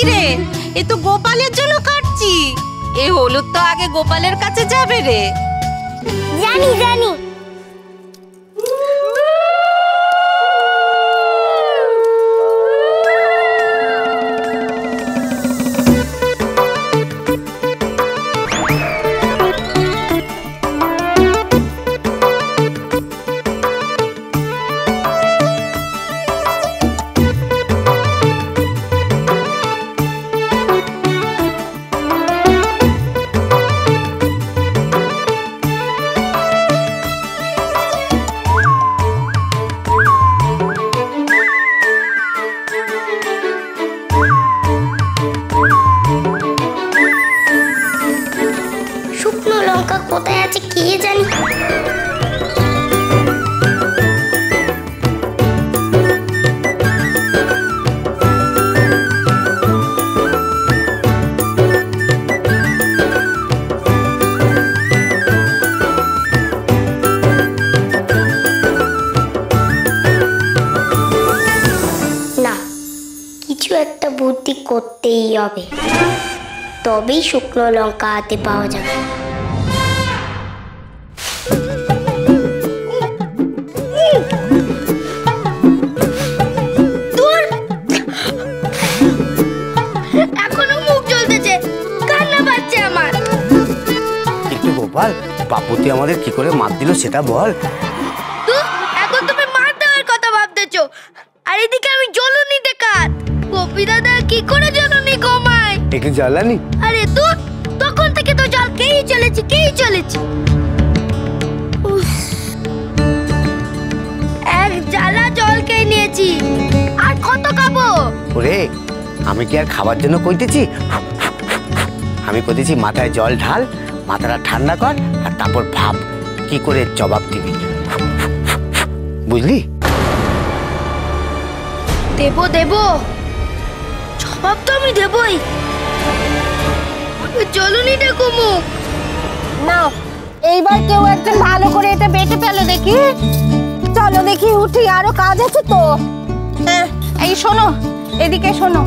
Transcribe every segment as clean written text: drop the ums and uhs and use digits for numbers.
রে, এ তো গোপালের জন্য কাটছি। এই হলুদ তো আগে গোপালের কাছে যাবে রে। জানি জানি। কোথায় আছে কে জানি। না, কিছু একটা বুদ্ধি করতেই হবে, তবেই শুকনো লঙ্কা হাতে পাওয়া যাবে। বাপুতি আমাদের কি করে মার দিল সেটা বল। এখন তুমি মার দেওয়ার কথা ভাবতেছো, আর এদিকে আমি জ্বলুনি দেখাত। গোপী দাদা কি করে জ্বলুনি কমায়? একটু জ্বালানি। আরে তুই তখন থেকে তো জল খেয়েই চলেছি। এক জ্বালা জল খেয়ে নিয়েছি, আর কত খাবো? ওরে আমি কি আর খাবার জন্য কইতেছি? আমি কইতেছি মাথায় জল ঢাল, মাথাটা ঠান্ডা কর, আর তারপর ভাব কি করে জবাব দিবি, বুঝলি? দেবো জবাব তো আমি দেবই। চলুনি দেখো মুখ নাও, এইবার কেউ একজন ভালো করে এটা বেটে ফেলো দেখি। চলো দেখি উঠি, আরো কাজ আছে তো। এই শোনো, এদিকে শোনো।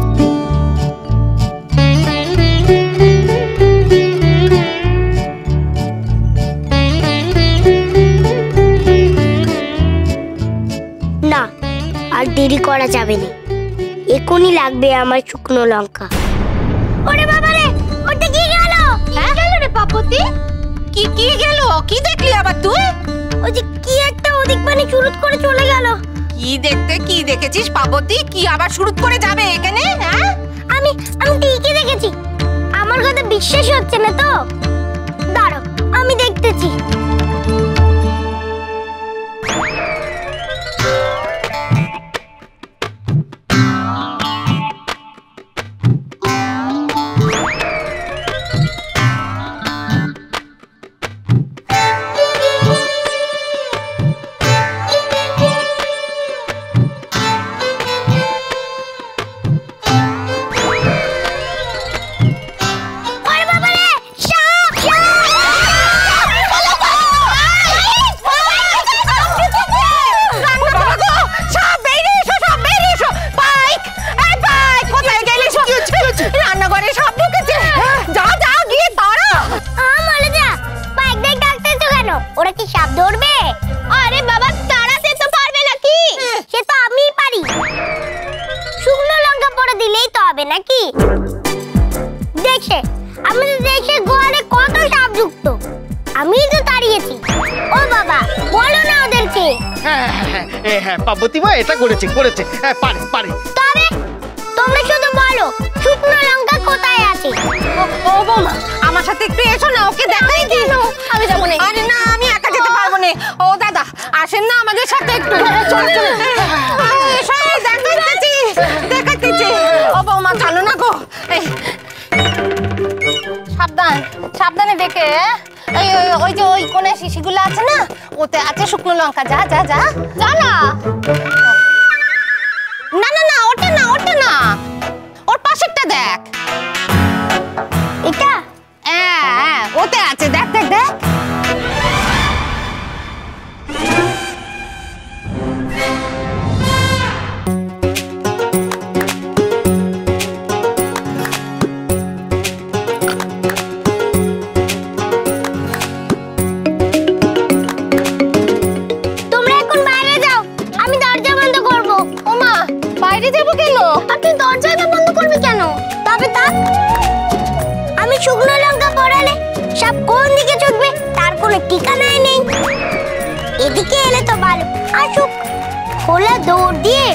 না, আর দেরি করা যাবে না, এখনই লাগবে আমার শুকনো লঙ্কা। ওরে বাবা রে, ওটা কি গেল? হ্যাঁ গেল রে পাপতি। কি গেল? কি দেখলি আবার তুই? ওই যে কি একটা ওদিক মানে চুরুত করে চলে গেল। কি দেখেছিস পাপতি? কি আবার শুরু করে যাবে এখানে? হ্যাঁ আমি ঠিকই দেখেছি। আমার কথা বিশ্বাস হচ্ছে না তো? দাঁড়াও, আমি দেখতেছি। ওরা কি সাপ ধরবে? আরে বাবা, তাড়াতে তো পারবে নাকি? সে তো আমিই পারি। শুকনো লঙ্কা পড়ে দিলেই তো হবে নাকি? দেখে আমাদের দেশে গোয়ালে কত সাপ যুক্ত, আমিই তো তাড়িয়েছি। ও বাবা, বলো না ওদেরকে। হ্যাঁ পার্বতী মা এটা করেছে, পারে। তবে তোমরা শুধু বলো শুকনো লঙ্কা কোথায় আছে। ও বৌমা, আমার সাথে একটু এসো না, ওকে দেখাই কি। আমি যাবো না। আরে না, আমি একা যেতে পারবো না। ও দাদা, আসেন না আমাদের সাথে একটু। চলো এসো, দেখাচ্ছি। ও বৌমা, চলো না গো। সাবধানে দেখে। ওই যে ওই কোণে শিশিগুলো আছে না, ওতে আছে শুকনো লঙ্কা। যা না, ওটা না, ওর পাশেরটা দেখ। এটা? হ্যাঁ, ওতে আছে, দেখ। সাপ কোন দিকে ছুটবে তার কোনো ঠিকানাই নেই। এদিকে এলে তো ভালো, আসুক। খোলা দৌড় দিয়ে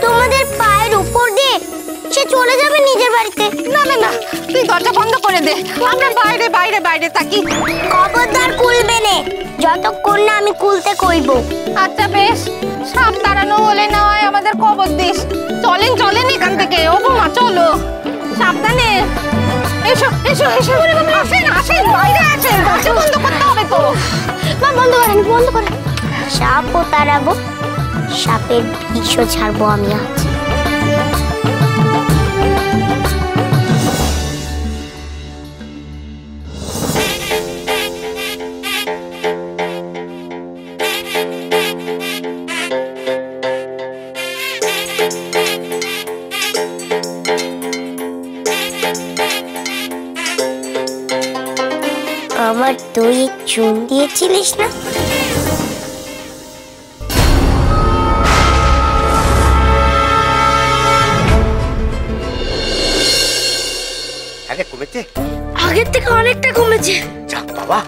তোমাদের পায়ের উপর দিয়ে সে চলে যাবে নিজের বাড়িতে। না না না, তুই দরজা বন্ধ করে দে, আমরা বাইরে বাইরে বাইরে থাকি। খবরদার খুলবে না যতক্ষণ না আমি খুলতে কইব। আচ্ছা বেশ, সাপ তাড়ানো হলে না হয় আমাদের খবর দিস। চলেন চলেন এখান থেকে। ও বৌমা চলো, সাবধানে। এসো এসো এসো, আসেন আসেন, বাইরে আসেন, দরজা বন্ধ করতে হবে তো। মা বন্ধ করেন, বন্ধ করেন। সাপও তাড়াবো, সাপের বিষও ছাড়বো আমি আজ। আমার তুই চুন দিয়েছিলিস না? আরে কমেছে, আগের থেকে অনেকটা কমেছে। যাক বাবা।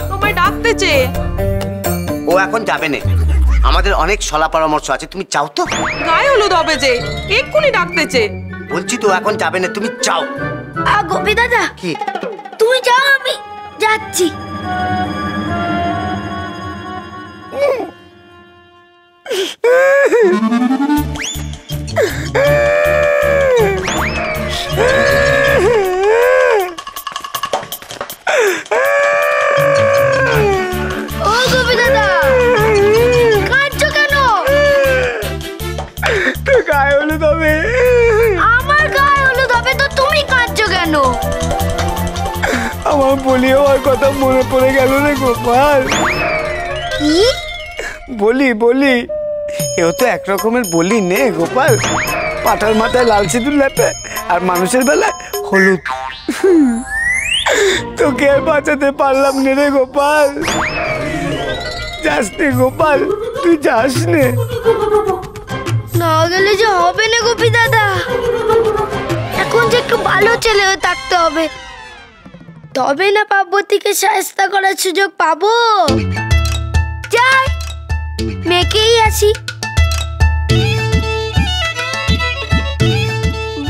তোমায় ডাকতেছে। ও এখন যাবে না, আমাদের অনেক সলা পরামর্শ আছে, তুমি চাও তো? গায়ে হলুদ হবে যে, এক্ষুনি ডাকতেছে। বলছি তো এখন যাবে না, তুমি চাও। গোপী দাদা, কি? তুমি যাও, আমি যাচ্ছি। ও গোপী দাদা, কাঁদছো কেন? গায়ে হলুদ হবে। আমার গায়ে হলুদ হবে তো তুমি কাঁদছো কেন? আমার বলি হওয়ার কথা মনে পড়ে গেল রে গোপাল। কি বলি এও তো এক রকমের বলি নে গোপাল। পাঠার মাথায় লাল সিঁদুর লেপে আর মানুষের বেলায় হলুদ। তোকে আর বাঁচাতে পারলাম না রে গোপাল। যাস নে গোপাল, তুই যাস নে। না গেলে যে হবে না গোপী দাদা, এখন যে একটু ভালো ছেলে হয়ে থাকতে হবে, তবে না পার্বতীকে সাহায্য করার সুযোগ পাবো। যাই, মেয়েকেই আসি।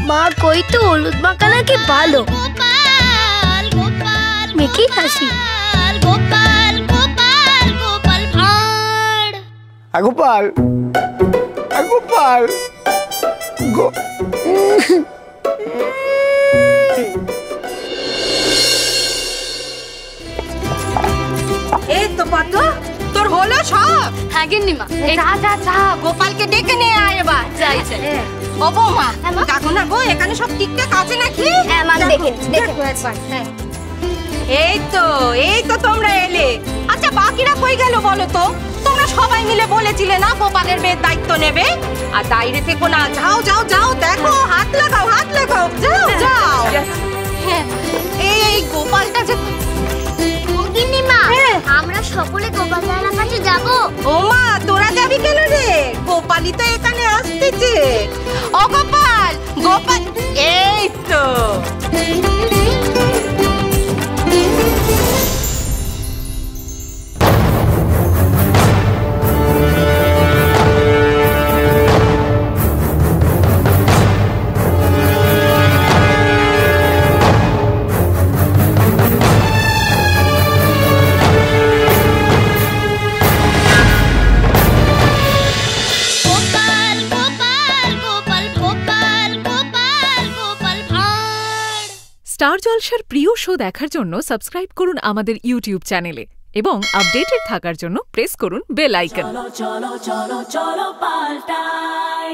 মা কই তো হলুদ মাখা নাকি ভালো, মেয়েকেই আসি। গোপাল গোপাল এই তো পদ্ম, তোর হলো সব? হ্যাঁ গিন্নিমা, যা যা যা, গোপালকে ডেকে নিয়ে আয় এবার। যাই যাই। ও বৌমা, দেখো না গো, এখানে সব ঠিকঠাক আছে নাকি? হ্যাঁ মা, দেখে দেখো একবার। হ্যাঁ, এই তো তোমরা এলে। আচ্ছা বাকিরা কই গেল বলো তো? তোমরা সবাই মিলে বলেছিলে না গোপালের মেয়ের দায়িত্ব নেবে। আর বাইরে থেকো না, যাও যাও যাও, দেখো হাত লাগাও, যাও যাও। হ্যাঁ, এই গোপালটা যে। গিন্নিমা, আমরা সকলে গোপাল দাদার কাছে যাব। ও মা, তোরা যাবি কেন রে? গোপালই তো এখানে আসতেছে। ও গোপাল, গোপাল, এই তো। স্টার জলসার প্রিয় শো দেখার জন্য সাবস্ক্রাইব করুন আমাদের ইউটিউব চ্যানেলে এবং আপডেটেড থাকার জন্য প্রেস করুন বেল আইকন। চলো চলো চলো চলো পাল্টাই।